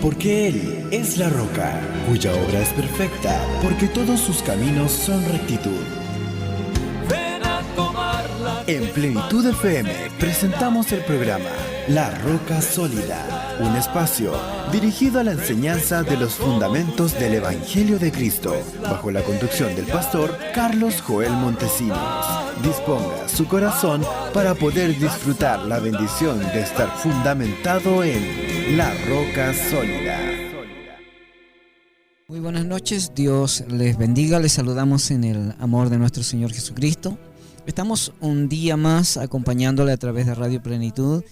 Porque Él es la roca, cuya obra es perfecta, porque todos sus caminos son rectitud. En Plenitud FM presentamos el programa La Roca Sólida, un espacio dirigido a la enseñanza de los fundamentos del Evangelio de Cristo, bajo la conducción del pastor Carlos Joel Montesinos. Disponga su corazón para poder disfrutar la bendición de estar fundamentado en La Roca Sólida. Muy buenas noches, Dios les bendiga, les saludamos en el amor de nuestro Señor Jesucristo. Estamos un día más acompañándole a través de Radio Plenitud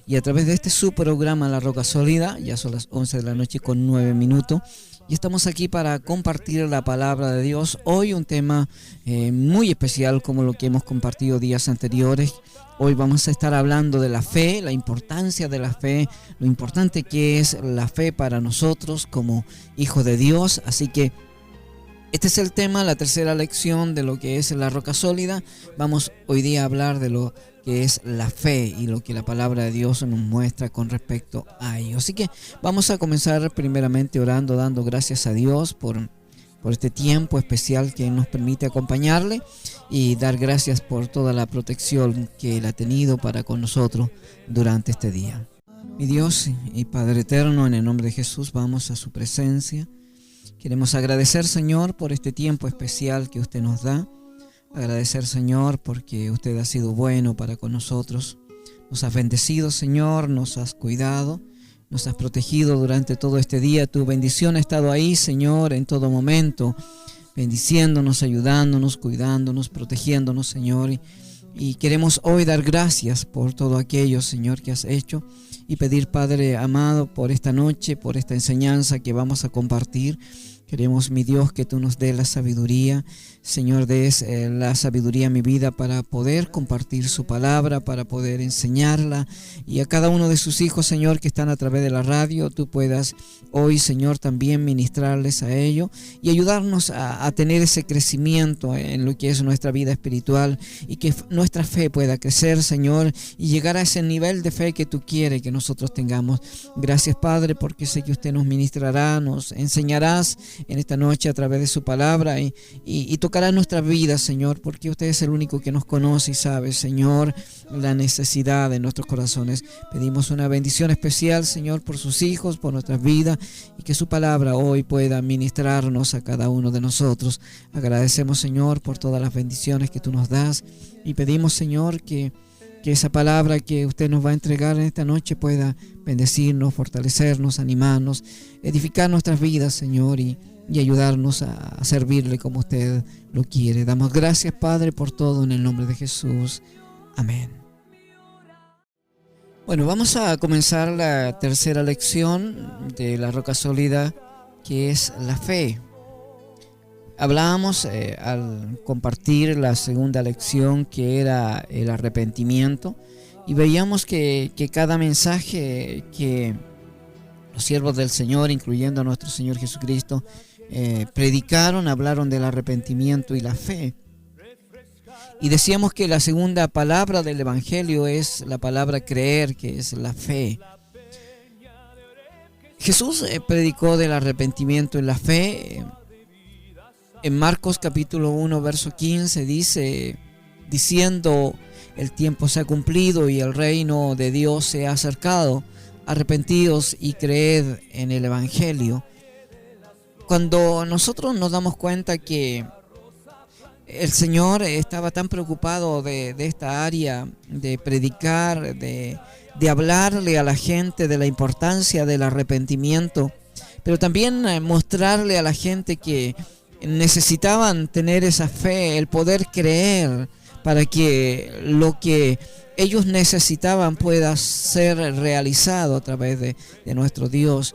y a través de este su programa La Roca Sólida. Ya son las 11 de la noche con 9 minutos y estamos aquí para compartir la palabra de Dios. Hoy un tema muy especial como lo que hemos compartido días anteriores. Hoy vamos a estar hablando de la fe, la importancia de la fe, lo importante que es la fe para nosotros como hijos de Dios. Así que este es el tema, la tercera lección de lo que es la roca sólida. Vamos hoy día a hablar de lo que es la fe y lo que la palabra de Dios nos muestra con respecto a ello. Así que vamos a comenzar primeramente orando, dando gracias a Dios por este tiempo especial que nos permite acompañarle y dar gracias por toda la protección que Él ha tenido para con nosotros durante este día. Mi Dios y Padre eterno, en el nombre de Jesús vamos a su presencia. Queremos agradecer, Señor, por este tiempo especial que usted nos da. Agradecer, Señor, porque usted ha sido bueno para con nosotros. Nos has bendecido, Señor, nos has cuidado, nos has protegido durante todo este día. Tu bendición ha estado ahí, Señor, en todo momento, bendiciéndonos, ayudándonos, cuidándonos, protegiéndonos, Señor. Y queremos hoy dar gracias por todo aquello, Señor, que has hecho y pedir, Padre amado, por esta noche, por esta enseñanza que vamos a compartir. Queremos, mi Dios, que tú nos des la sabiduría, Señor, des la sabiduría a mi vida para poder compartir su palabra, para poder enseñarla, y a cada uno de sus hijos, Señor, que están a través de la radio, tú puedas hoy, Señor, también ministrarles a ello y ayudarnos a tener ese crecimiento en lo que es nuestra vida espiritual y que nuestra fe pueda crecer, Señor, y llegar a ese nivel de fe que tú quieres que nosotros tengamos. Gracias, Padre, porque sé que usted nos ministrará, nos enseñarás en esta noche a través de su palabra y tocará nuestra vida, Señor, porque usted es el único que nos conoce y sabe, Señor, la necesidad de nuestros corazones. Pedimos una bendición especial, Señor, por sus hijos, por nuestras vidas, y que su palabra hoy pueda ministrarnos a cada uno de nosotros. Agradecemos, Señor, por todas las bendiciones que tú nos das y pedimos, Señor, que esa palabra que usted nos va a entregar en esta noche pueda bendecirnos, fortalecernos, animarnos, edificar nuestras vidas, Señor, y ayudarnos a servirle como usted lo quiere. Damos gracias, Padre, por todo en el nombre de Jesús. Amén. Bueno, vamos a comenzar la tercera lección de la roca sólida, que es la fe. Hablábamos al compartir la segunda lección, que era el arrepentimiento, y veíamos que cada mensaje que los siervos del Señor, incluyendo a nuestro Señor Jesucristo, predicaron, hablaron del arrepentimiento y la fe. Y decíamos que la segunda palabra del Evangelio es la palabra creer, que es la fe. Jesús predicó del arrepentimiento y la fe. En Marcos capítulo 1, verso 15 dice, diciendo, el tiempo se ha cumplido y el reino de Dios se ha acercado, arrepentidos y creed en el Evangelio. Cuando nosotros nos damos cuenta que el Señor estaba tan preocupado de esta área, de predicar, de hablarle a la gente de la importancia del arrepentimiento, pero también mostrarle a la gente que necesitaban tener esa fe, el poder creer para que lo que ellos necesitaban pueda ser realizado a través de nuestro Dios.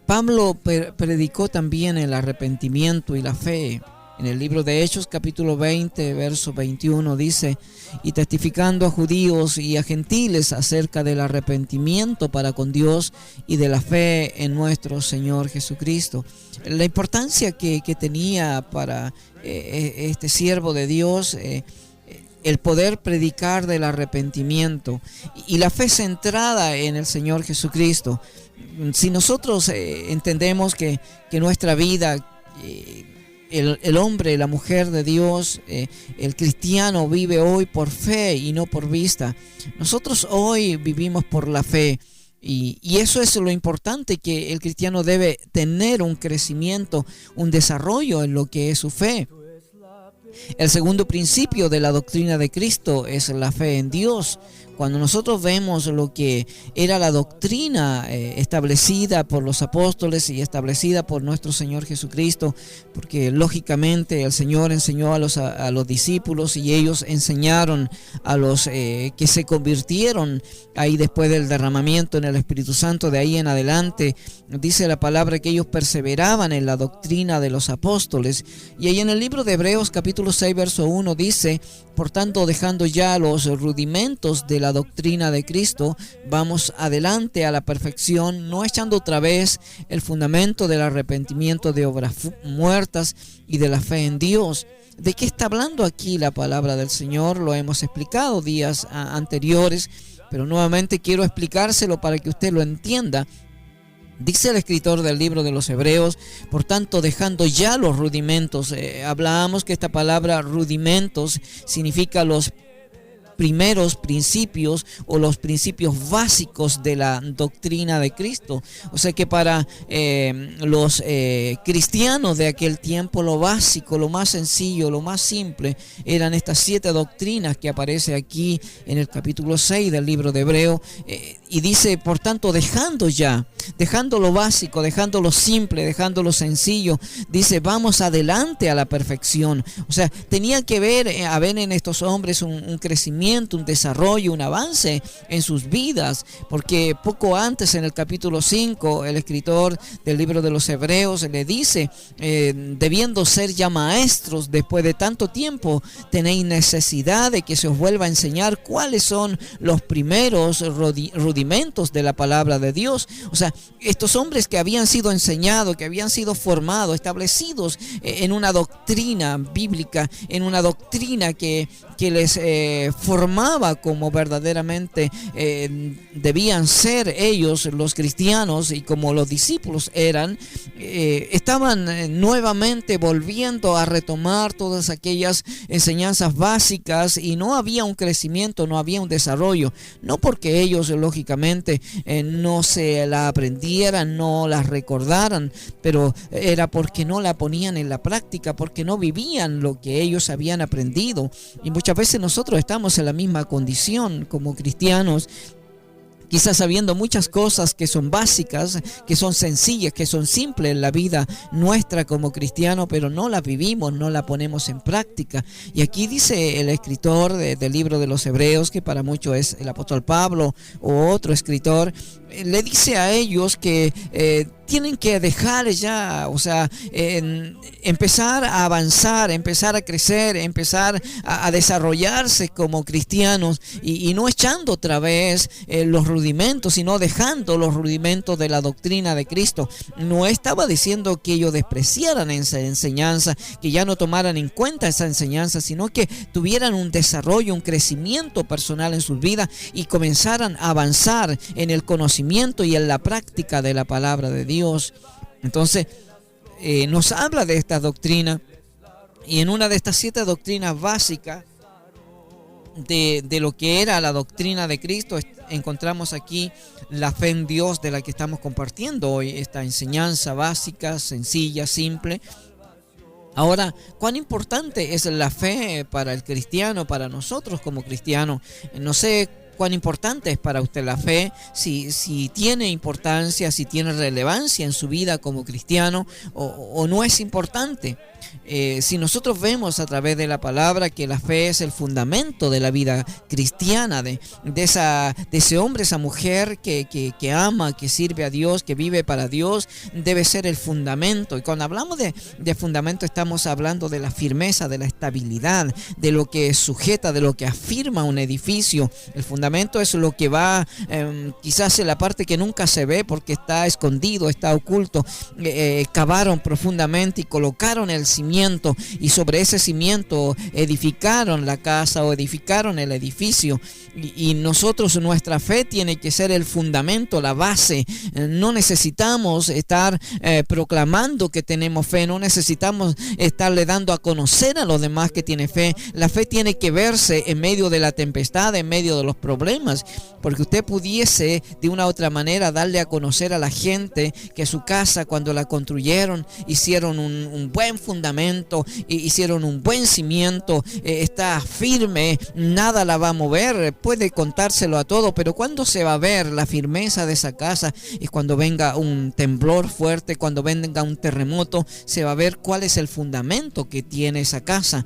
Pablo predicó también el arrepentimiento y la fe. En el libro de Hechos, capítulo 20, verso 21, dice, y testificando a judíos y a gentiles acerca del arrepentimiento para con Dios y de la fe en nuestro Señor Jesucristo. La importancia que tenía para este siervo de Dios el poder predicar del arrepentimiento y la fe centrada en el Señor Jesucristo. Si nosotros entendemos que nuestra vida, el hombre, la mujer de Dios, el cristiano vive hoy por fe y no por vista. Nosotros hoy vivimos por la fe. Y eso es lo importante, que el cristiano debe tener un crecimiento, un desarrollo en lo que es su fe. El segundo principio de la doctrina de Cristo es la fe en Dios. Cuando nosotros vemos lo que era la doctrina establecida por los apóstoles y establecida por nuestro Señor Jesucristo, porque lógicamente el Señor enseñó a los discípulos y ellos enseñaron a los que se convirtieron ahí después del derramamiento en el Espíritu Santo. De ahí en adelante dice la palabra que ellos perseveraban en la doctrina de los apóstoles. Y ahí en el libro de Hebreos capítulo 6 verso 1 dice: por tanto, dejando ya los rudimentos de la doctrina de Cristo, vamos adelante a la perfección, no echando otra vez el fundamento del arrepentimiento de obras muertas y de la fe en Dios. ¿De qué está hablando aquí la palabra del Señor? Lo hemos explicado días anteriores, pero nuevamente quiero explicárselo para que usted lo entienda. Dice el escritor del libro de los Hebreos: por tanto, dejando ya los rudimentos. Hablábamos que esta palabra rudimentos significa los primeros principios o los principios básicos de la doctrina de Cristo. O sea que para los cristianos de aquel tiempo, lo básico, lo más sencillo, lo más simple eran estas 7 doctrinas que aparece aquí en el capítulo 6 del libro de Hebreo. Y dice, por tanto, dejando lo básico, dejando lo simple, dejando lo sencillo, dice, vamos adelante a la perfección. O sea, tenía que haber en estos hombres un crecimiento, un desarrollo, un avance en sus vidas, porque poco antes, en el capítulo 5, el escritor del libro de los Hebreos le dice, debiendo ser ya maestros después de tanto tiempo, tenéis necesidad de que se os vuelva a enseñar cuáles son los primeros rudimentos de la palabra de Dios. O sea, estos hombres que habían sido enseñados, que habían sido formados, establecidos en una doctrina bíblica, en una doctrina que les formaba como verdaderamente debían ser ellos, los cristianos, y como los discípulos eran, estaban nuevamente volviendo a retomar todas aquellas enseñanzas básicas, y no había un crecimiento, no había un desarrollo, no porque ellos lógicamente no se la aprendieran, no las recordaran, pero era porque no la ponían en la práctica, porque no vivían lo que ellos habían aprendido. Y muchas veces nosotros estamos en la misma condición como cristianos, quizás sabiendo muchas cosas que son básicas, que son sencillas, que son simples en la vida nuestra como cristiano, pero no las vivimos, no la ponemos en práctica. Y aquí dice el escritor del libro de los Hebreos, que para muchos es el apóstol Pablo o otro escritor, le dice a ellos que tienen que dejar ya, o sea, empezar a avanzar, empezar a crecer, empezar a desarrollarse como cristianos, y no echando otra vez los rudimentos, sino dejando los rudimentos de la doctrina de Cristo. No estaba diciendo que ellos despreciaran esa enseñanza, que ya no tomaran en cuenta esa enseñanza, sino que tuvieran un desarrollo, un crecimiento personal en sus vidas y comenzaran a avanzar en el conocimiento y en la práctica de la palabra de Dios. Entonces nos habla de esta doctrina, y en una de estas 7 doctrinas básicas de lo que era la doctrina de Cristo encontramos aquí la fe en Dios, de la que estamos compartiendo hoy, esta enseñanza básica, sencilla, simple. Ahora, ¿cuán importante es la fe para el cristiano, para nosotros como cristianos? No sé cuán importante es para usted la fe, si tiene importancia, si tiene relevancia en su vida como cristiano, o no es importante. Si nosotros vemos a través de la palabra que la fe es el fundamento de la vida cristiana, de ese hombre, esa mujer que ama, que sirve a Dios, que vive para Dios, debe ser el fundamento. Y cuando hablamos de fundamento, estamos hablando de la firmeza, de la estabilidad, de lo que sujeta, de lo que afirma un edificio. El fundamento es lo que va, quizás en la parte que nunca se ve porque está escondido, está oculto. Cavaron profundamente y colocaron el cimiento, y sobre ese cimiento edificaron la casa o edificaron el edificio. Y nosotros, nuestra fe tiene que ser el fundamento, la base. No necesitamos estar proclamando que tenemos fe, no necesitamos estarle dando a conocer a los demás que tiene fe. La fe tiene que verse en medio de la tempestad, en medio de los problemas, porque usted pudiese de una u otra manera darle a conocer a la gente que su casa, cuando la construyeron, hicieron un buen fundamento, hicieron un buen cimiento, está firme, nada la va a mover. Puede contárselo a todo, pero cuando se va a ver la firmeza de esa casa es cuando venga un temblor fuerte, cuando venga un terremoto, se va a ver cuál es el fundamento que tiene esa casa.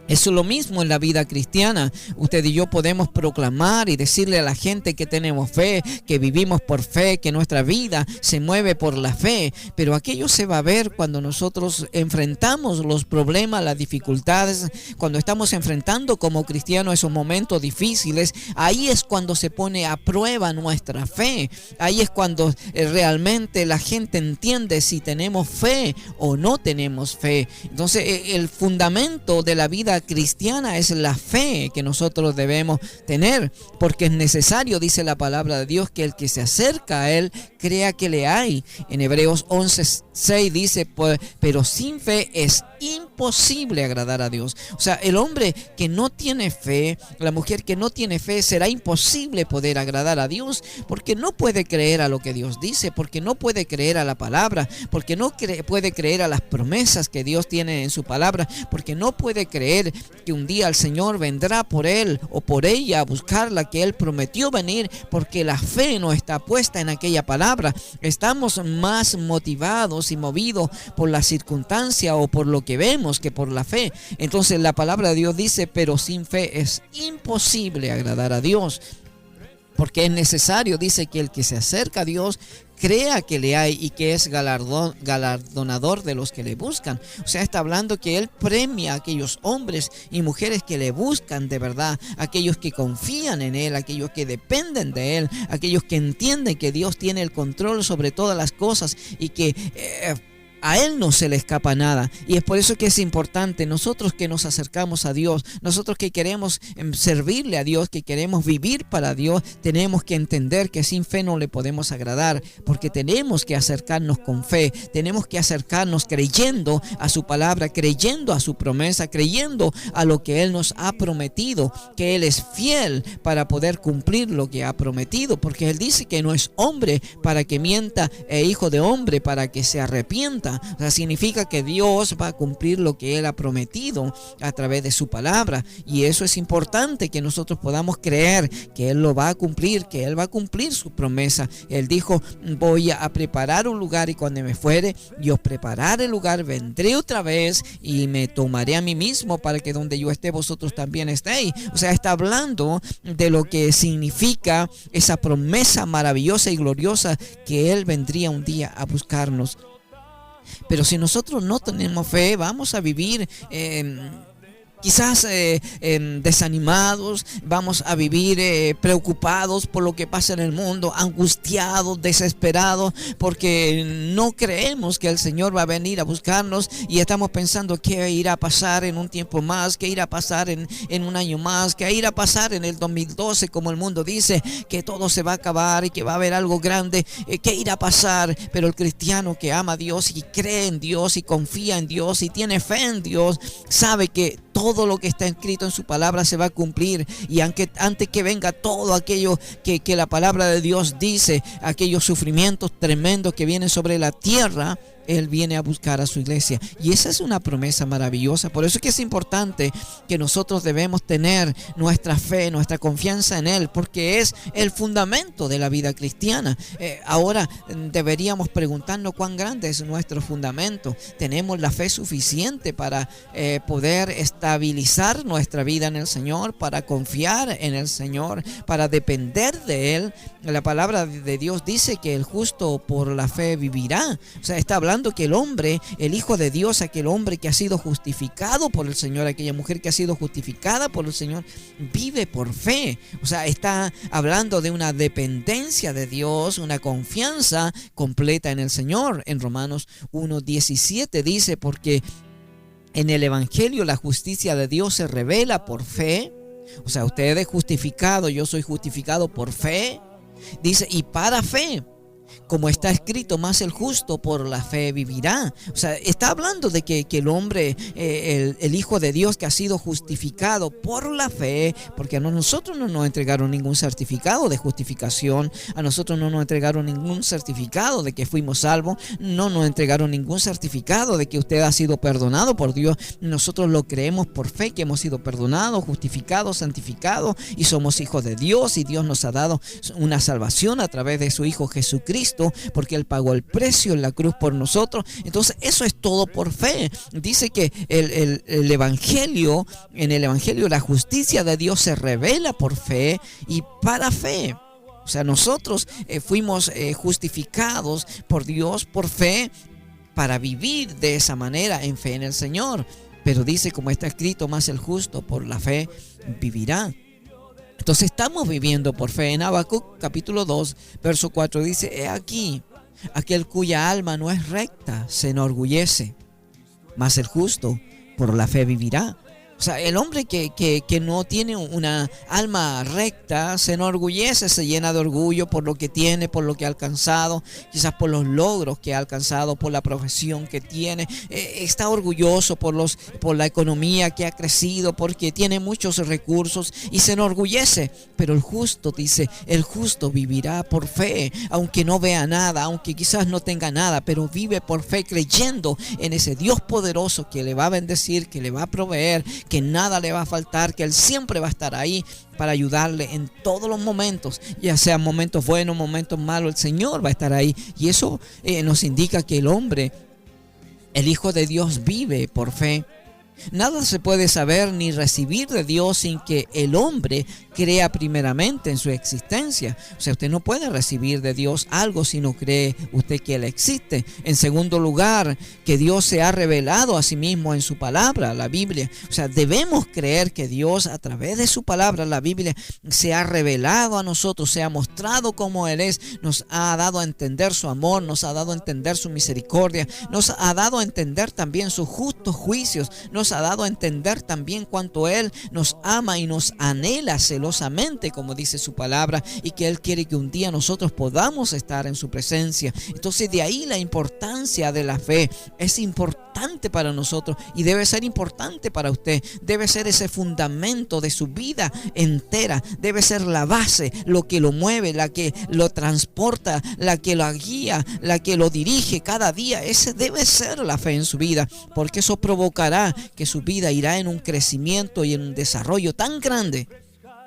Eso es lo mismo en la vida cristiana. Usted y yo podemos proclamar y decirle a la gente que tenemos fe, que vivimos por fe, que nuestra vida se mueve por la fe, pero aquello se va a ver cuando nosotros enfrentamos los problemas, las dificultades, cuando estamos enfrentando como cristianos esos momentos difíciles. Ahí es cuando se pone a prueba nuestra fe. Ahí es cuando realmente la gente entiende si tenemos fe o no tenemos fe. Entonces, el fundamento de la vida cristiana es la fe que nosotros debemos tener, porque es necesario, dice la palabra de Dios, que el que se acerca a Él crea que le hay. En Hebreos 11:6 dice, pues, pero sin fe es imposible agradar a Dios. O sea, el hombre que no tiene fe, la mujer que no tiene fe, será imposible poder agradar a Dios, porque no puede creer a lo que Dios dice, porque no puede creer a la palabra, porque no puede creer a las promesas que Dios tiene en su palabra, porque no puede creer que un día el Señor vendrá por él o por ella a buscarla, que Él prometió venir, porque la fe no está puesta en aquella palabra. Estamos más motivados y movidos por la circunstancia o por lo que vemos que por la fe. Entonces la palabra de Dios dice, pero sin fe es imposible agradar a Dios, porque es necesario, dice, que el que se acerca a Dios crea que le hay y que es galardonador de los que le buscan. O sea, está hablando que Él premia a aquellos hombres y mujeres que le buscan de verdad, aquellos que confían en Él, aquellos que dependen de Él, aquellos que entienden que Dios tiene el control sobre todas las cosas y que a Él no se le escapa nada. Y es por eso que es importante, nosotros que nos acercamos a Dios, nosotros que queremos servirle a Dios, que queremos vivir para Dios, tenemos que entender que sin fe no le podemos agradar, porque tenemos que acercarnos con fe, tenemos que acercarnos creyendo a su palabra, creyendo a su promesa, creyendo a lo que Él nos ha prometido, que Él es fiel para poder cumplir lo que ha prometido, porque Él dice que no es hombre para que mienta, hijo de hombre para que se arrepienta. O sea, significa que Dios va a cumplir lo que Él ha prometido a través de su palabra, y eso es importante, que nosotros podamos creer que Él lo va a cumplir, que Él va a cumplir su promesa. Él dijo, voy a preparar un lugar, y cuando me fuere y os prepararé el lugar, vendré otra vez y me tomaré a mí mismo, para que donde yo esté vosotros también estéis. O sea, está hablando de lo que significa esa promesa maravillosa y gloriosa, que Él vendría un día a buscarnos. Pero si nosotros no tenemos fe, vamos a vivir quizás desanimados, vamos a vivir preocupados por lo que pasa en el mundo, angustiados, desesperados, porque no creemos que el Señor va a venir a buscarnos, y estamos pensando qué irá a pasar en un tiempo más, qué irá a pasar en un año más, qué irá a pasar en el 2012, como el mundo dice que todo se va a acabar y que va a haber algo grande, qué irá a pasar. Pero el cristiano que ama a Dios y cree en Dios y confía en Dios y tiene fe en Dios, sabe que todo lo que está escrito en su palabra se va a cumplir, y aunque antes que venga todo aquello que la palabra de Dios dice, aquellos sufrimientos tremendos que vienen sobre la tierra, Él viene a buscar a su iglesia, y esa es una promesa maravillosa. Por eso es que es importante que nosotros debemos tener nuestra fe, nuestra confianza en Él, porque es el fundamento de la vida cristiana. Ahora deberíamos preguntarnos cuán grande es nuestro fundamento. ¿Tenemos la fe suficiente para poder estabilizar nuestra vida en el Señor, para confiar en el Señor, para depender de Él? La palabra de Dios dice que el justo por la fe vivirá. O sea, está hablando que el hombre, el Hijo de Dios, aquel hombre que ha sido justificado por el Señor, aquella mujer que ha sido justificada por el Señor, vive por fe. O sea, está hablando de una dependencia de Dios, una confianza completa en el Señor. En Romanos 1:17 dice, porque en el Evangelio la justicia de Dios se revela por fe. O sea, usted es justificado, yo soy justificado por fe. Dice, y para fe, como está escrito, más el justo por la fe vivirá. O sea, está hablando de que el hombre, el Hijo de Dios que ha sido justificado por la fe, porque a nosotros no nos entregaron ningún certificado de justificación, a nosotros no nos entregaron ningún certificado de que fuimos salvos, no nos entregaron ningún certificado de que usted ha sido perdonado por Dios. Nosotros lo creemos por fe, que hemos sido perdonados, justificados, santificados y somos hijos de Dios, y Dios nos ha dado una salvación a través de su Hijo Jesucristo, porque Él pagó el precio en la cruz por nosotros. Entonces eso es todo por fe. Dice que el Evangelio, en el Evangelio la justicia de Dios se revela por fe y para fe. O sea, nosotros fuimos justificados por Dios por fe para vivir de esa manera en fe en el Señor. Pero dice, como está escrito, más el justo por la fe vivirá. Entonces estamos viviendo por fe. En Habacuc capítulo 2, verso 4 dice, he aquí, aquel cuya alma no es recta se enorgullece, mas el justo por la fe vivirá. O sea, el hombre que no tiene una alma recta se enorgullece, se llena de orgullo por lo que tiene, por lo que ha alcanzado, quizás por los logros que ha alcanzado, por la profesión que tiene. Está orgulloso por la economía que ha crecido, porque tiene muchos recursos y se enorgullece. Pero el justo, dice, el justo vivirá por fe, aunque no vea nada, aunque quizás no tenga nada, pero vive por fe creyendo en ese Dios poderoso que le va a bendecir, que le va a proveer, que nada le va a faltar, que Él siempre va a estar ahí para ayudarle en todos los momentos, ya sean momentos buenos, momentos malos, el Señor va a estar ahí. Y eso nos indica que el hombre, el Hijo de Dios, vive por fe. Nada se puede saber ni recibir de Dios sin que el hombre crea primeramente en su existencia. O sea, usted no puede recibir de Dios algo si no cree usted que Él existe. En segundo lugar, que Dios se ha revelado a sí mismo en su palabra, la Biblia. O sea, debemos creer que Dios, a través de su palabra, la Biblia, se ha revelado a nosotros, se ha mostrado como Él es, nos ha dado a entender su amor, nos ha dado a entender su misericordia, nos ha dado a entender también sus justos juicios, nos ha dado a entender también cuánto Él nos ama y nos anhela celosamente, como dice su palabra, y que Él quiere que un día nosotros podamos estar en su presencia. Entonces, de ahí la importancia de la fe. Es importante para nosotros y debe ser importante para usted. Debe ser ese fundamento de su vida entera. Debe ser la base, lo que lo mueve, la que lo transporta, la que lo guía, la que lo dirige cada día. Ese debe ser la fe en su vida, porque eso provocará que su vida irá en un crecimiento y en un desarrollo tan grande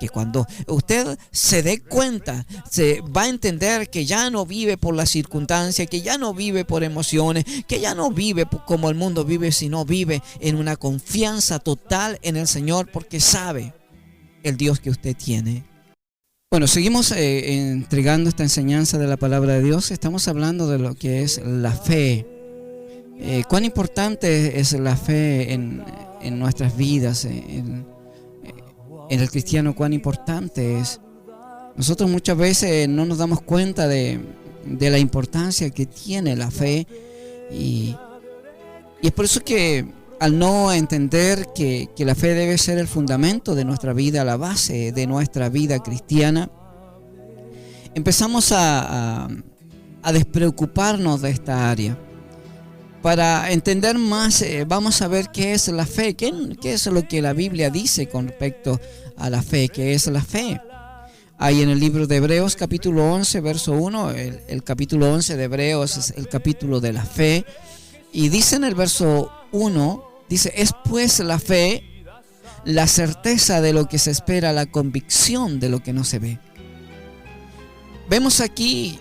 que cuando usted se dé cuenta, se va a entender que ya no vive por las circunstancias, que ya no vive por emociones, que ya no vive como el mundo vive, sino vive en una confianza total en el Señor, porque sabe el Dios que usted tiene. Bueno, seguimos entregando esta enseñanza de la palabra de Dios. Estamos hablando de lo que es la fe. Cuán importante es la fe en nuestras vidas, en el cristiano, cuán importante es. Nosotros muchas veces no nos damos cuenta de la importancia que tiene la fe, y es por eso que al no entender que la fe debe ser el fundamento de nuestra vida, la base de nuestra vida cristiana, empezamos a despreocuparnos de esta área. Para entender más, vamos a ver qué es la fe, qué es lo que la Biblia dice con respecto a la fe, qué es la fe. Ahí en el libro de Hebreos capítulo 11, verso 1, el capítulo 11 de Hebreos es el capítulo de la fe, y dice en el verso 1, dice, es pues la fe la certeza de lo que se espera, la convicción de lo que no se ve. Vemos aquí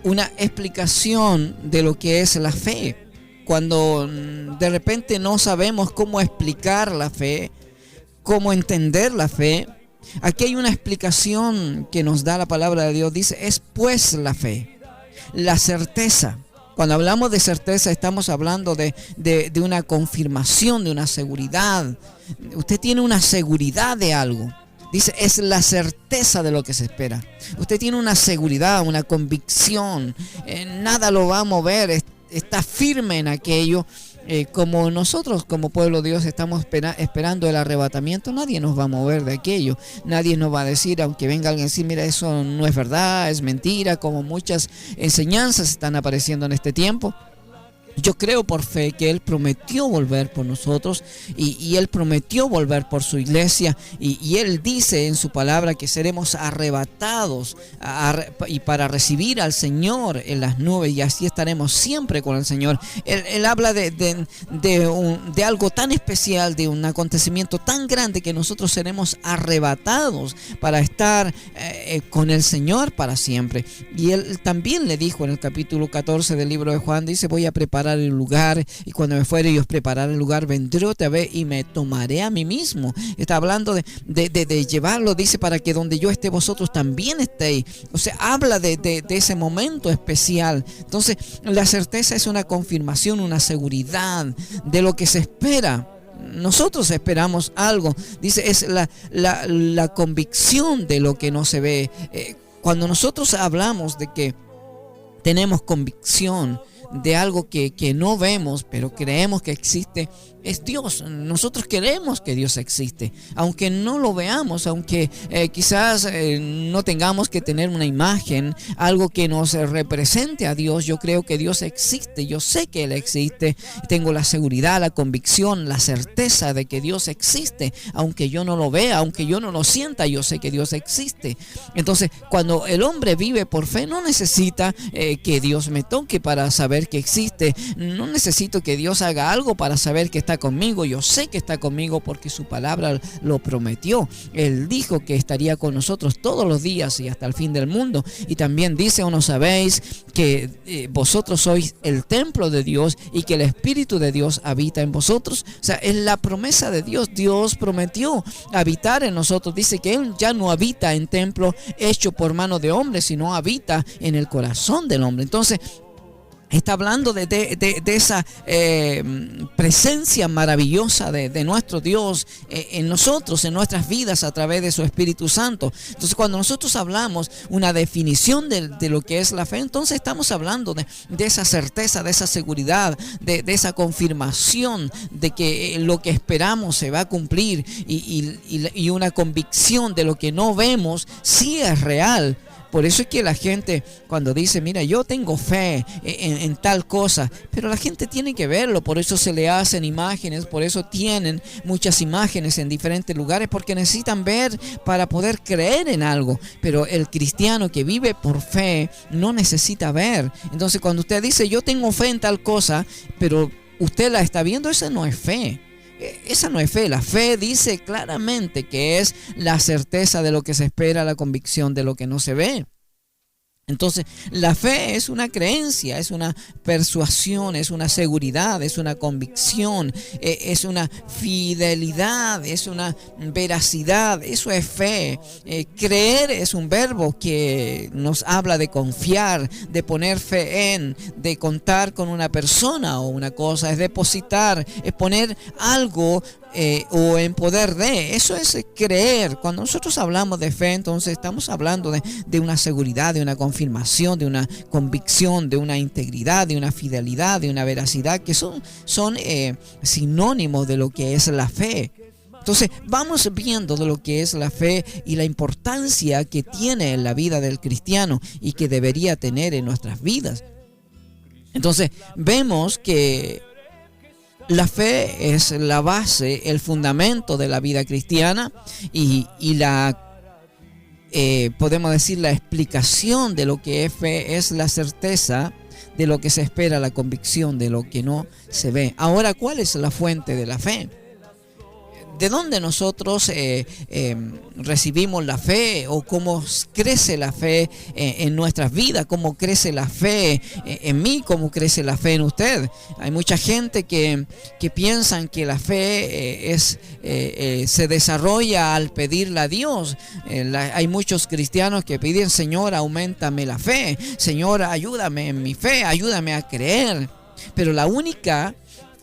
una explicación de lo que es la fe. Cuando de repente no sabemos cómo explicar la fe, cómo entender la fe, aquí hay una explicación que nos da la palabra de Dios. Dice, es pues la fe, la certeza. Cuando hablamos de certeza estamos hablando de una confirmación, de una seguridad. Usted tiene una seguridad de algo. Dice, es la certeza de lo que se espera. Usted tiene una seguridad, una convicción. Nada lo va a mover. Está firme en aquello como nosotros como pueblo de Dios estamos esperando el arrebatamiento, nadie nos va a mover de aquello. Nadie nos va a decir, aunque venga alguien a decir, mira, eso no es verdad, es mentira, como muchas enseñanzas están apareciendo en este tiempo. Yo creo por fe que Él prometió volver por nosotros y Él prometió volver por su iglesia y Él dice en su palabra que seremos arrebatados y para recibir al Señor en las nubes, y así estaremos siempre con el Señor. Él habla de algo tan especial, de un acontecimiento tan grande, que nosotros seremos arrebatados para estar con el Señor para siempre. Y Él también le dijo en el capítulo 14 del libro de Juan, dice, voy a preparar el lugar, y cuando me fuere y os prepararé el lugar, vendré otra vez y me tomaré a mí mismo. Está hablando de llevarlo, dice, para que donde yo esté vosotros también estéis. O sea, habla de ese momento especial. Entonces, la certeza es una confirmación, una seguridad de lo que se espera. Nosotros esperamos algo, dice, es la convicción de lo que no se ve. Cuando nosotros hablamos de que tenemos convicción de algo que no vemos, pero creemos que existe, es Dios. Nosotros creemos que Dios existe, aunque no lo veamos, aunque quizás no tengamos que tener una imagen, algo que nos represente a Dios. Yo creo que Dios existe, yo sé que Él existe, tengo la seguridad, la convicción, la certeza de que Dios existe, aunque yo no lo vea, aunque yo no lo sienta, yo sé que Dios existe. Entonces, cuando el hombre vive por fe, no necesita que Dios me toque para saber que existe, no necesito que Dios haga algo para saber que está conmigo. Yo sé que está conmigo porque su palabra lo prometió. Él dijo que estaría con nosotros todos los días y hasta el fin del mundo. Y también dice, ¿o no sabéis que vosotros sois el templo de Dios y que el Espíritu de Dios habita en vosotros? O sea, es la promesa de Dios. Dios prometió habitar en nosotros. Dice que Él ya no habita en templo hecho por mano de hombre, sino habita en el corazón del hombre. Entonces, está hablando de esa presencia maravillosa de nuestro Dios en nosotros, en nuestras vidas, a través de su Espíritu Santo. Entonces, cuando nosotros hablamos una definición de lo que es la fe, entonces estamos hablando de esa certeza, de esa seguridad, de esa confirmación de que lo que esperamos se va a cumplir, y una convicción de lo que no vemos sí es real. Por eso es que la gente cuando dice, mira, yo tengo fe en tal cosa, pero la gente tiene que verlo, por eso se le hacen imágenes, por eso tienen muchas imágenes en diferentes lugares, porque necesitan ver para poder creer en algo. Pero el cristiano que vive por fe no necesita ver. Entonces, cuando usted dice, yo tengo fe en tal cosa, pero usted la está viendo, esa no es fe. Esa no es fe. La fe dice claramente que es la certeza de lo que se espera, la convicción de lo que no se ve. Entonces, la fe es una creencia, es una persuasión, es una seguridad, es una convicción, es una fidelidad, es una veracidad. Eso es fe. Creer es un verbo que nos habla de confiar, de poner fe en, de contar con una persona o una cosa. Es depositar, es poner algo o en poder de. Eso es creer. Cuando nosotros hablamos de fe, entonces estamos hablando de una seguridad, de una confirmación, de una convicción, de una integridad, de una fidelidad, de una veracidad, que son sinónimos de lo que es la fe. Entonces vamos viendo de lo que es la fe y la importancia que tiene en la vida del cristiano y que debería tener en nuestras vidas. Entonces vemos que la fe es la base, el fundamento de la vida cristiana y podemos decir la explicación de lo que es fe es la certeza de lo que se espera, la convicción de lo que no se ve. Ahora, ¿cuál es la fuente de la fe? ¿De dónde nosotros recibimos la fe o cómo crece la fe en nuestras vidas? ¿Cómo crece la fe en mí? ¿Cómo crece la fe en usted? Hay mucha gente que piensan que la fe se desarrolla al pedirle a Dios. Hay muchos cristianos que piden, Señor, auméntame la fe. Señor, ayúdame en mi fe, ayúdame a creer. Pero la única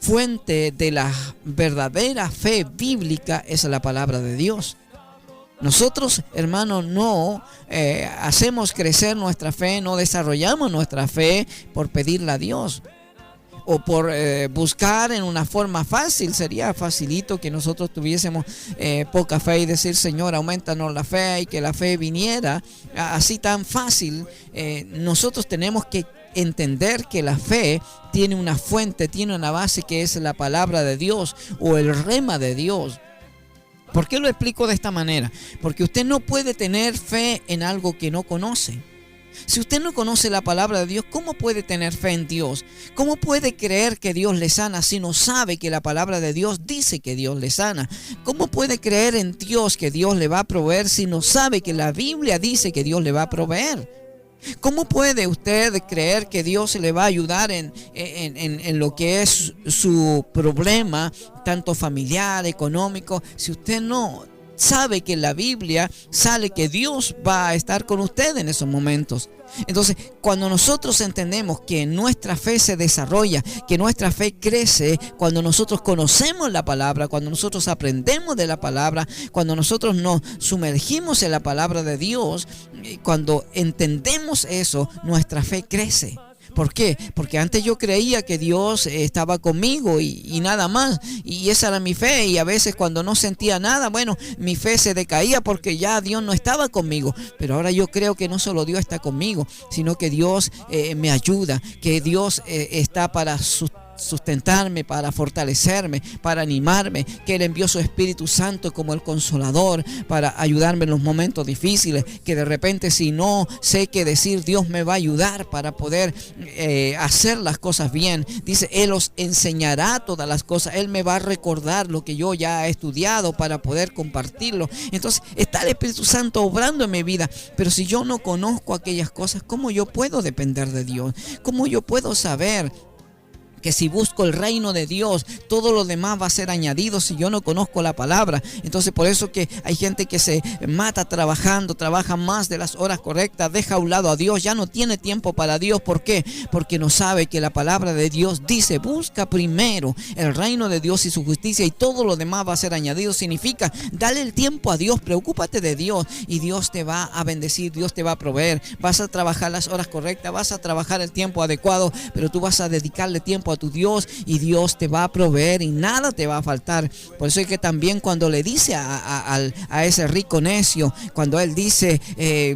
fuente de la verdadera fe bíblica es la palabra de Dios. Nosotros, hermanos, no hacemos crecer nuestra fe, no desarrollamos nuestra fe por pedirle a Dios. o por buscar en una forma fácil. Sería facilito que nosotros tuviésemos poca fe y decir, Señor, aumentanos la fe, y que la fe viniera así tan fácil. Nosotros tenemos que entender que la fe tiene una fuente, tiene una base, que es la palabra de Dios o el rema de Dios. ¿Por qué lo explico de esta manera? Porque usted no puede tener fe en algo que no conoce. Si usted no conoce la palabra de Dios, ¿cómo puede tener fe en Dios? ¿Cómo puede creer que Dios le sana si no sabe que la palabra de Dios dice que Dios le sana? ¿Cómo puede creer en Dios que Dios le va a proveer si no sabe que la Biblia dice que Dios le va a proveer? ¿Cómo puede usted creer que Dios le va a ayudar en lo que es su problema, tanto familiar, económico, si usted no sabe que en la Biblia sale que Dios va a estar con usted en esos momentos? Entonces, cuando nosotros entendemos que nuestra fe se desarrolla, que nuestra fe crece, cuando nosotros conocemos la palabra, cuando nosotros aprendemos de la palabra, cuando nosotros nos sumergimos en la palabra de Dios, cuando entendemos eso, nuestra fe crece. ¿Por qué? Porque antes yo creía que Dios estaba conmigo y nada más, y esa era mi fe, y a veces cuando no sentía nada, bueno, mi fe se decaía porque ya Dios no estaba conmigo. Pero ahora yo creo que no solo Dios está conmigo, sino que Dios me ayuda, que Dios está para sustentarme, para fortalecerme, para animarme, que Él envió su Espíritu Santo como el Consolador para ayudarme en los momentos difíciles, que de repente si no sé qué decir, Dios me va a ayudar para poder hacer las cosas bien. Dice, Él os enseñará todas las cosas, Él me va a recordar lo que yo ya he estudiado para poder compartirlo. Entonces está el Espíritu Santo obrando en mi vida, pero si yo no conozco aquellas cosas, ¿cómo yo puedo depender de Dios? ¿Cómo yo puedo saber que si busco el reino de Dios, todo lo demás va a ser añadido si yo no conozco la palabra? Entonces por eso que hay gente que se mata trabajando, trabaja más de las horas correctas, deja a un lado a Dios, ya no tiene tiempo para Dios. ¿Por qué? Porque no sabe que la palabra de Dios dice, busca primero el reino de Dios y su justicia, y todo lo demás va a ser añadido. Significa, dale el tiempo a Dios, preocúpate de Dios, y Dios te va a bendecir, Dios te va a proveer. Vas a trabajar las horas correctas, vas a trabajar el tiempo adecuado, pero tú vas a dedicarle tiempo a tu Dios, y Dios te va a proveer y nada te va a faltar. Por eso es que también cuando le dice a ese rico necio, cuando él dice,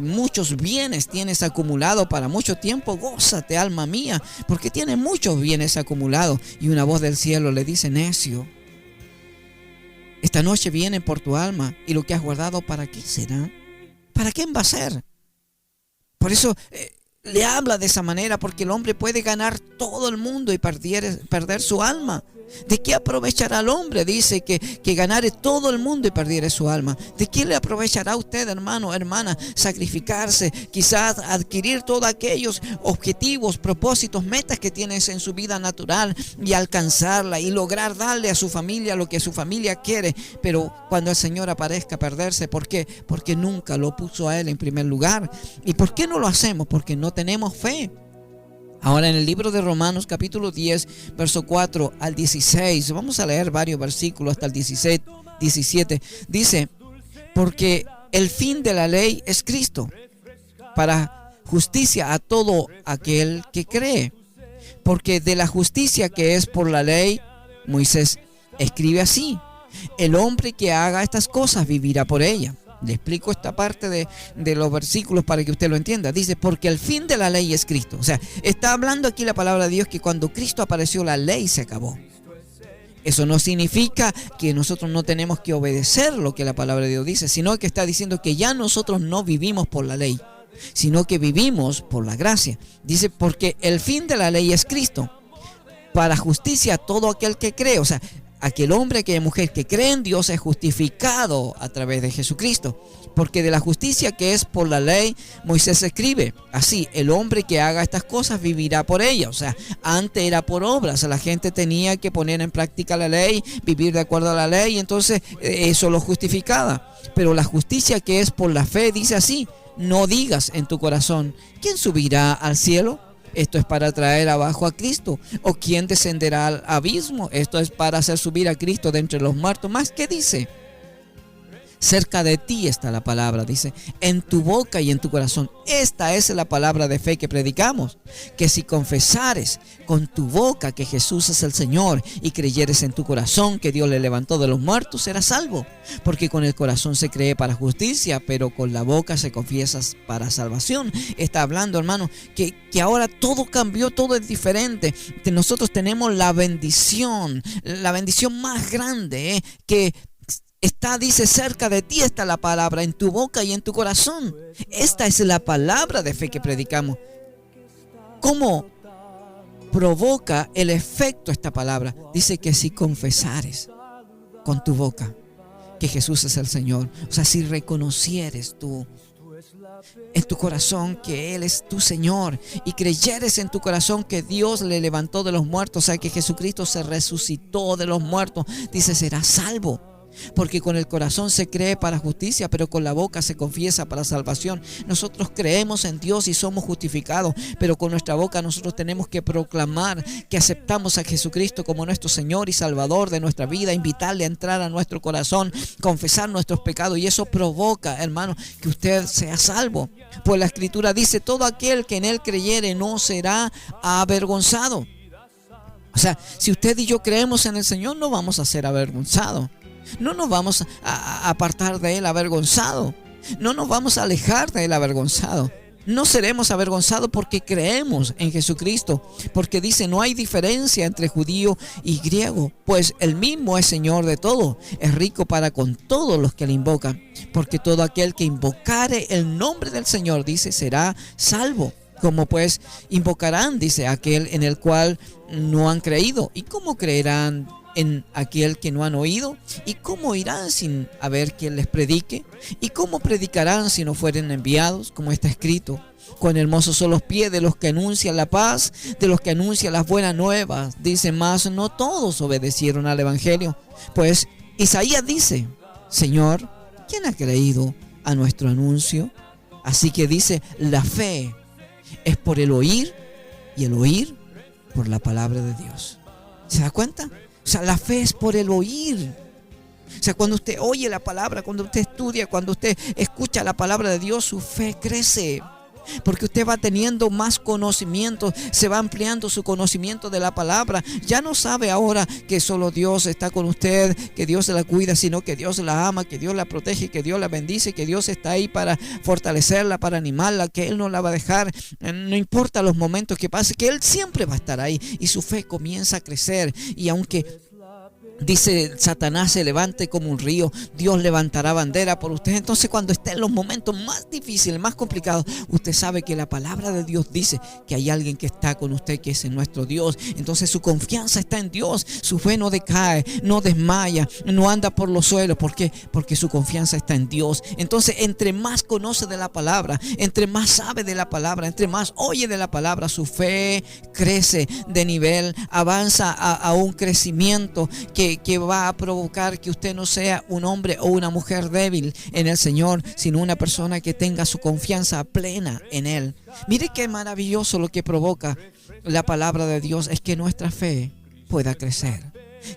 muchos bienes tienes acumulado para mucho tiempo, gózate, alma mía, porque tienes muchos bienes acumulados. Y una voz del cielo le dice, necio, esta noche viene por tu alma, y lo que has guardado, ¿para qué será? ¿Para quién va a ser? Por eso le habla de esa manera, porque el hombre puede ganar todo el mundo y perder su alma. ¿De qué aprovechará el hombre? Dice que ganare todo el mundo y perdiere su alma. ¿De qué le aprovechará a usted, hermano, hermana, sacrificarse, quizás adquirir todos aquellos objetivos, propósitos, metas que tienes en su vida natural, y alcanzarla y lograr darle a su familia lo que su familia quiere, pero cuando el Señor aparezca, perderse? ¿Por qué? Porque nunca lo puso a Él en primer lugar. ¿Y por qué no lo hacemos? Porque no tenemos fe. Ahora en el libro de Romanos capítulo 10, verso 4 al 16, vamos a leer varios versículos hasta el 17, dice, porque el fin de la ley es Cristo, para justicia a todo aquel que cree. Porque de la justicia que es por la ley, Moisés escribe así, el hombre que haga estas cosas vivirá por ella. Le explico esta parte de los versículos para que usted lo entienda. Dice, porque el fin de la ley es Cristo. O sea, está hablando aquí la palabra de Dios que cuando Cristo apareció, la ley se acabó. Eso no significa que nosotros no tenemos que obedecer lo que la palabra de Dios dice, sino que está diciendo que ya nosotros no vivimos por la ley, sino que vivimos por la gracia. Dice, porque el fin de la ley es Cristo, para justicia a todo aquel que cree. O sea, aquel hombre, aquella mujer que cree en Dios es justificado a través de Jesucristo. Porque de la justicia que es por la ley, Moisés escribe así, el hombre que haga estas cosas vivirá por ella. O sea, antes era por obras, la gente tenía que poner en práctica la ley, vivir de acuerdo a la ley, y entonces eso lo justificaba. Pero la justicia que es por la fe dice así, no digas en tu corazón, ¿quién subirá al cielo? Esto es para traer abajo a Cristo. ¿O quién descenderá al abismo? Esto es para hacer subir a Cristo de entre los muertos. ¿Más qué dice? Cerca de ti está la palabra, dice, en tu boca y en tu corazón. Esta es la palabra de fe que predicamos, que si confesares con tu boca que Jesús es el Señor y creyeres en tu corazón que Dios le levantó de los muertos, serás salvo. Porque con el corazón se cree para justicia, pero con la boca se confiesa para salvación. Está hablando, hermano, que ahora todo cambió, todo es diferente. Que nosotros tenemos la bendición más grande, que está, dice, cerca de ti está la palabra, en tu boca y en tu corazón. Esta es la palabra de fe que predicamos. ¿Cómo provoca el efecto esta palabra? Dice que si confesares con tu boca que Jesús es el Señor, o sea, si reconocieres tú en tu corazón que Él es tu Señor y creyeres en tu corazón que Dios le levantó de los muertos, o sea, que Jesucristo se resucitó de los muertos, dice, serás salvo. Porque con el corazón se cree para justicia, pero con la boca se confiesa para salvación. Nosotros creemos en Dios y somos justificados, pero con nuestra boca nosotros tenemos que proclamar que aceptamos a Jesucristo como nuestro Señor y Salvador de nuestra vida, invitarle a entrar a nuestro corazón, confesar nuestros pecados, y eso provoca, hermano, que usted sea salvo. Pues la Escritura dice, todo aquel que en Él creyere no será avergonzado. O sea, si usted y yo creemos en el Señor, no vamos a ser avergonzados. No nos vamos a apartar de Él avergonzado. No nos vamos a alejar de Él avergonzado. No seremos avergonzados porque creemos en Jesucristo. Porque dice, no hay diferencia entre judío y griego, pues Él mismo es Señor de todo. Es rico para con todos los que le invocan. Porque todo aquel que invocare el nombre del Señor, dice, será salvo. Como pues invocarán, dice, aquel en el cual no han creído. ¿Y cómo creerán en aquel que no han oído? ¿Y cómo irán sin haber quien les predique? ¿Y cómo predicarán si no fueren enviados? Como está escrito, cuán hermosos son los pies de los que anuncian la paz, de los que anuncian las buenas nuevas. Dice, mas no todos obedecieron al evangelio. Pues Isaías dice, Señor, ¿quién ha creído a nuestro anuncio? Así que dice, la fe es por el oír, y el oír por la palabra de Dios. ¿Se da cuenta? O sea, la fe es por el oír. O sea, cuando usted oye la palabra, cuando usted estudia, cuando usted escucha la palabra de Dios, su fe crece. Porque usted va teniendo más conocimiento, se va ampliando su conocimiento de la palabra. Ya no sabe ahora que solo Dios está con usted, que Dios la cuida, sino que Dios la ama, que Dios la protege, que Dios la bendice, que Dios está ahí para fortalecerla, para animarla, que Él no la va a dejar. No importa los momentos que pase, que Él siempre va a estar ahí. Y su fe comienza a crecer. Y aunque dice, Satanás se levante como un río, Dios levantará bandera por usted. Entonces, cuando esté en los momentos más difíciles, más complicados, usted sabe que la palabra de Dios dice que hay alguien que está con usted, que es nuestro Dios. Entonces su confianza está en Dios, su fe no decae, no desmaya, no anda por los suelos. ¿Por qué? Porque su confianza está en Dios. Entonces, entre más conoce de la palabra, entre más sabe de la palabra, entre más oye de la palabra, su fe crece de nivel, avanza a un crecimiento que va a provocar que usted no sea un hombre o una mujer débil en el Señor, sino una persona que tenga su confianza plena en Él. Mire qué maravilloso lo que provoca la palabra de Dios, es que nuestra fe pueda crecer,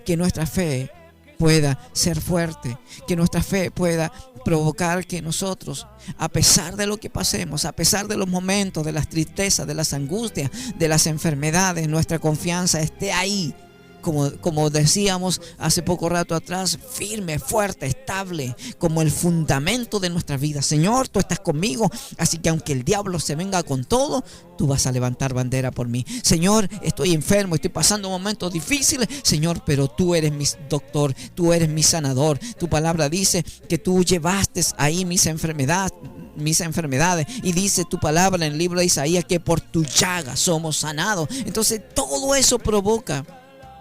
que nuestra fe pueda ser fuerte, que nuestra fe pueda provocar que nosotros, a pesar de lo que pasemos, a pesar de los momentos, de las tristezas, de las angustias, de las enfermedades, nuestra confianza esté ahí. Como decíamos hace poco rato atrás, firme, fuerte, estable, como el fundamento de nuestra vida. Señor, tú estás conmigo, así que aunque el diablo se venga con todo, tú vas a levantar bandera por mí. Señor, estoy enfermo, estoy pasando momentos difíciles, Señor, pero tú eres mi doctor, tú eres mi sanador. Tu palabra dice que tú llevaste ahí mis enfermedades, y dice tu palabra en el libro de Isaías que por tu llaga somos sanados. Entonces todo eso provoca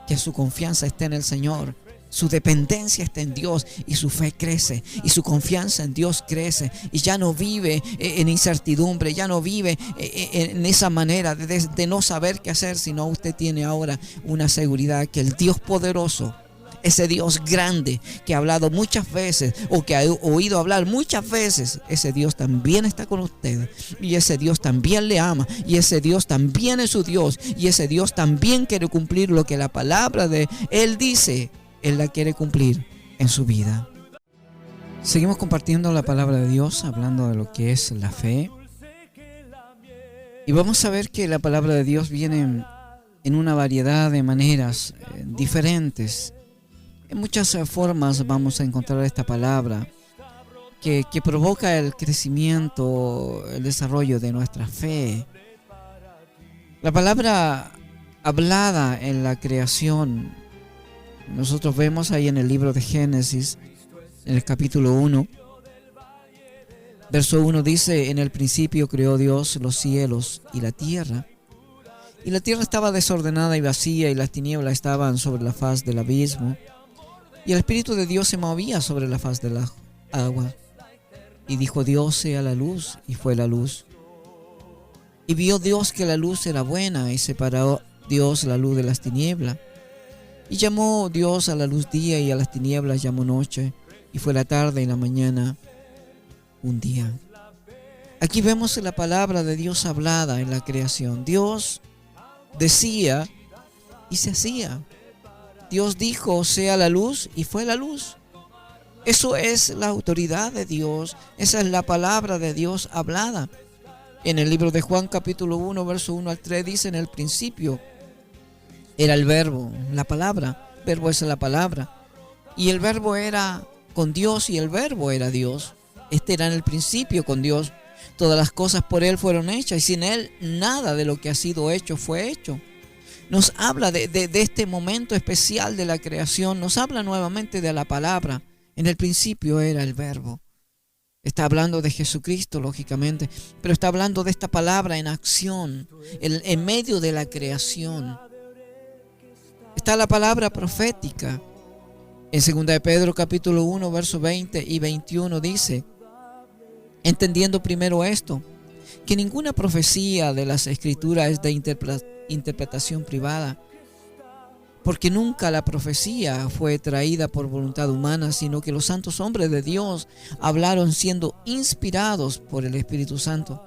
que su confianza esté en el Señor, su dependencia está en Dios, y su fe crece, y su confianza en Dios crece, y ya no vive en incertidumbre, ya no vive en esa manera de no saber qué hacer, sino usted tiene ahora una seguridad que el Dios poderoso, ese Dios grande que ha hablado muchas veces o que ha oído hablar muchas veces, ese Dios también está con usted, y ese Dios también le ama, y ese Dios también es su Dios, y ese Dios también quiere cumplir lo que la palabra de Él dice. Él la quiere cumplir en su vida. Seguimos compartiendo la palabra de Dios, hablando de lo que es la fe. Y vamos a ver que la palabra de Dios viene en una variedad de maneras diferentes. En muchas formas vamos a encontrar esta palabra que provoca el crecimiento, el desarrollo de nuestra fe. La palabra hablada en la creación, nosotros vemos ahí en el libro de Génesis, en el capítulo 1, verso 1 dice: en el principio creó Dios los cielos y la tierra estaba desordenada y vacía, y las tinieblas estaban sobre la faz del abismo, y el Espíritu de Dios se movía sobre la faz de la agua. Y dijo Dios: sea la luz, y fue la luz. Y vio Dios que la luz era buena, y separó Dios la luz de las tinieblas. Y llamó Dios a la luz día, y a las tinieblas llamó noche, y fue la tarde y la mañana un día. Aquí vemos la palabra de Dios hablada en la creación. Dios decía y se hacía. Dios dijo: sea la luz, y fue la luz. Eso es la autoridad de Dios. Esa es la palabra de Dios hablada. En el libro de Juan capítulo 1, verso 1 al 3 dice: en el principio era el verbo, la palabra. Verbo es la palabra. Y el verbo era con Dios, y el verbo era Dios. Este era en el principio con Dios. Todas las cosas por Él fueron hechas, y sin Él nada de lo que ha sido hecho fue hecho. Nos habla de este momento especial de la creación. Nos habla nuevamente de la palabra. En el principio era el verbo. Está hablando de Jesucristo, lógicamente, pero está hablando de esta palabra en acción, en medio de la creación. Está la palabra profética. En 2 de Pedro capítulo 1, versos 20 y 21 dice: entendiendo primero esto, que ninguna profecía de las Escrituras es de interpretación privada, porque nunca la profecía fue traída por voluntad humana, sino que los santos hombres de Dios hablaron siendo inspirados por el Espíritu Santo.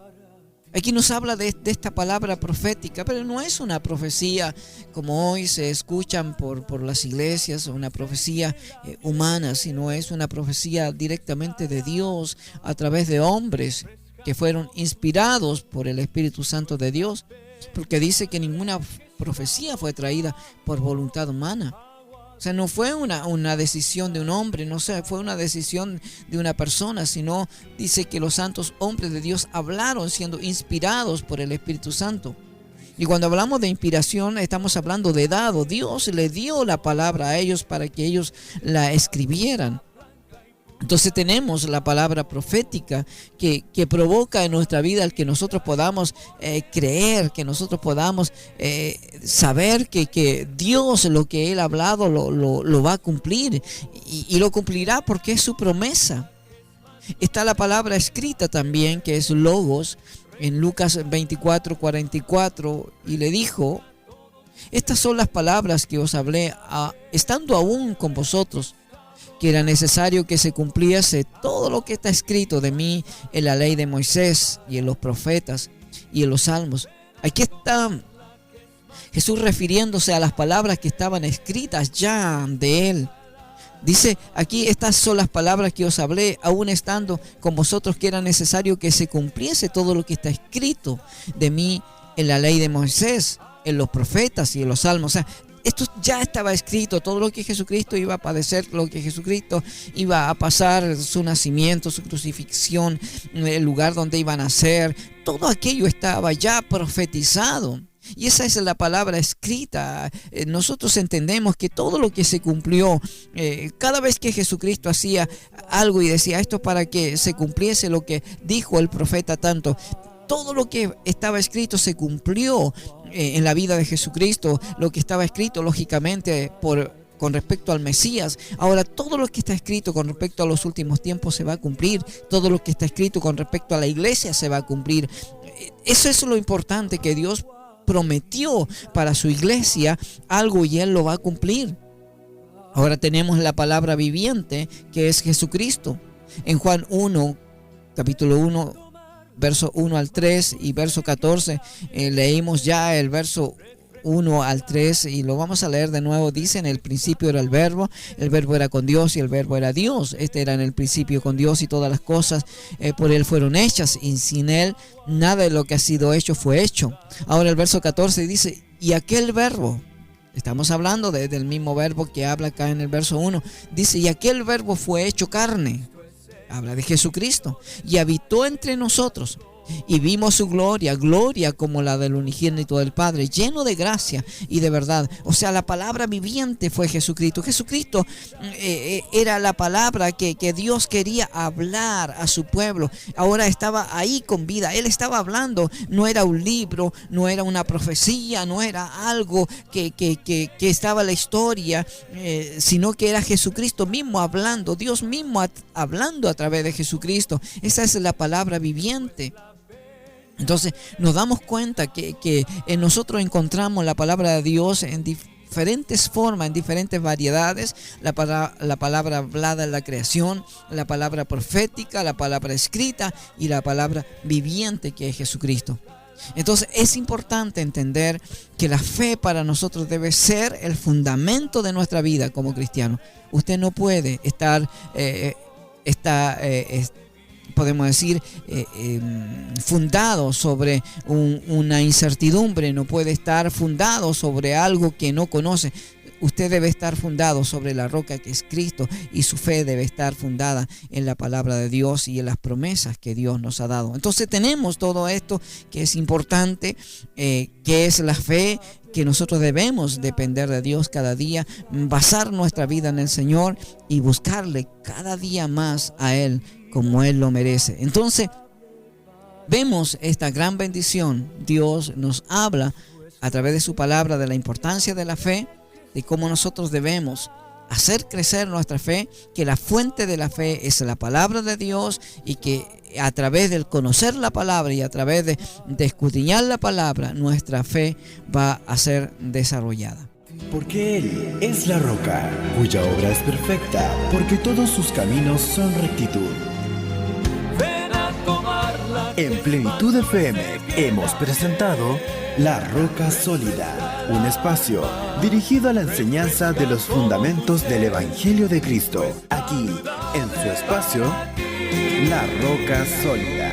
Aquí nos habla de esta palabra profética, pero no es una profecía como hoy se escuchan por las iglesias, una profecía humana, sino es una profecía directamente de Dios a través de hombres que fueron inspirados por el Espíritu Santo de Dios, porque dice que ninguna profecía fue traída por voluntad humana. O sea, no fue una decisión de un hombre, no sé, fue una decisión de una persona, sino dice que los santos hombres de Dios hablaron siendo inspirados por el Espíritu Santo. Y cuando hablamos de inspiración, estamos hablando de dado. Dios le dio la palabra a ellos para que ellos la escribieran. Entonces tenemos la palabra profética que provoca en nuestra vida el que nosotros podamos creer, que nosotros podamos saber que Dios lo que Él ha hablado lo va a cumplir y lo cumplirá porque es su promesa. Está la palabra escrita también, que es logos, en Lucas 24:44, y le dijo: estas son las palabras que os hablé estando aún con vosotros, que era necesario que se cumpliese todo lo que está escrito de mí en la ley de Moisés y en los profetas y en los salmos. Aquí está Jesús refiriéndose a las palabras que estaban escritas ya de Él. Dice aquí: estas son las palabras que os hablé aún estando con vosotros, que era necesario que se cumpliese todo lo que está escrito de mí en la ley de Moisés, en los profetas y en los salmos. O sea, esto ya estaba escrito, todo lo que Jesucristo iba a padecer, lo que Jesucristo iba a pasar, su nacimiento, su crucifixión, el lugar donde iba a nacer, todo aquello estaba ya profetizado. Y esa es la palabra escrita. Nosotros entendemos que todo lo que se cumplió, cada vez que Jesucristo hacía algo y decía esto para que se cumpliese lo que dijo el profeta tanto, todo lo que estaba escrito se cumplió en la vida de Jesucristo. Lo que estaba escrito, lógicamente, con respecto al Mesías. Ahora, todo lo que está escrito con respecto a los últimos tiempos se va a cumplir. Todo lo que está escrito con respecto a la iglesia se va a cumplir. Eso es lo importante, que Dios prometió para su iglesia algo y Él lo va a cumplir. Ahora tenemos la palabra viviente, que es Jesucristo. En Juan 1, capítulo 1, verso 1 al 3 y verso 14, leímos ya el verso 1 al 3, y lo vamos a leer de nuevo. Dice: en el principio era el verbo era con Dios y el verbo era Dios. Este era en el principio con Dios, y todas las cosas por Él fueron hechas, y sin Él nada de lo que ha sido hecho fue hecho. Ahora el verso 14 dice: y aquel verbo, estamos hablando del mismo verbo que habla acá en el verso 1, dice: y aquel verbo fue hecho carne. Habla de Jesucristo, y habitó entre nosotros, y vimos su gloria, gloria como la del unigénito del Padre, lleno de gracia y de verdad. O sea, la palabra viviente fue Jesucristo. Jesucristo era la palabra que Dios quería hablar a su pueblo. Ahora estaba ahí con vida. Él estaba hablando. No era un libro, no era una profecía, no era algo que estaba en la historia, sino que era Jesucristo mismo hablando, Dios mismo hablando a través de Jesucristo. Esa es la palabra viviente. Entonces nos damos cuenta que en nosotros encontramos la palabra de Dios en diferentes formas, en diferentes variedades. La palabra hablada en la creación, la palabra profética, la palabra escrita y la palabra viviente, que es Jesucristo. Entonces es importante entender que la fe para nosotros debe ser el fundamento de nuestra vida como cristianos. Usted no puede estar podemos decir, fundado sobre una incertidumbre, no puede estar fundado sobre algo que no conoce. Usted debe estar fundado sobre la roca que es Cristo, y su fe debe estar fundada en la palabra de Dios y en las promesas que Dios nos ha dado. Entonces tenemos todo esto que es importante, que es la fe, que nosotros debemos depender de Dios cada día, basar nuestra vida en el Señor y buscarle cada día más a Él como Él lo merece. Entonces vemos esta gran bendición. Dios nos habla a través de su palabra de la importancia de la fe, de cómo nosotros debemos hacer crecer nuestra fe, que la fuente de la fe es la palabra de Dios, y que a través del conocer la palabra y a través de escudriñar la palabra, nuestra fe va a ser desarrollada. Porque Él es la roca, cuya obra es perfecta, porque todos sus caminos son rectitud. En Plenitud FM hemos presentado La Roca Sólida, un espacio dirigido a la enseñanza de los fundamentos del Evangelio de Cristo, aquí en su espacio La Roca Sólida.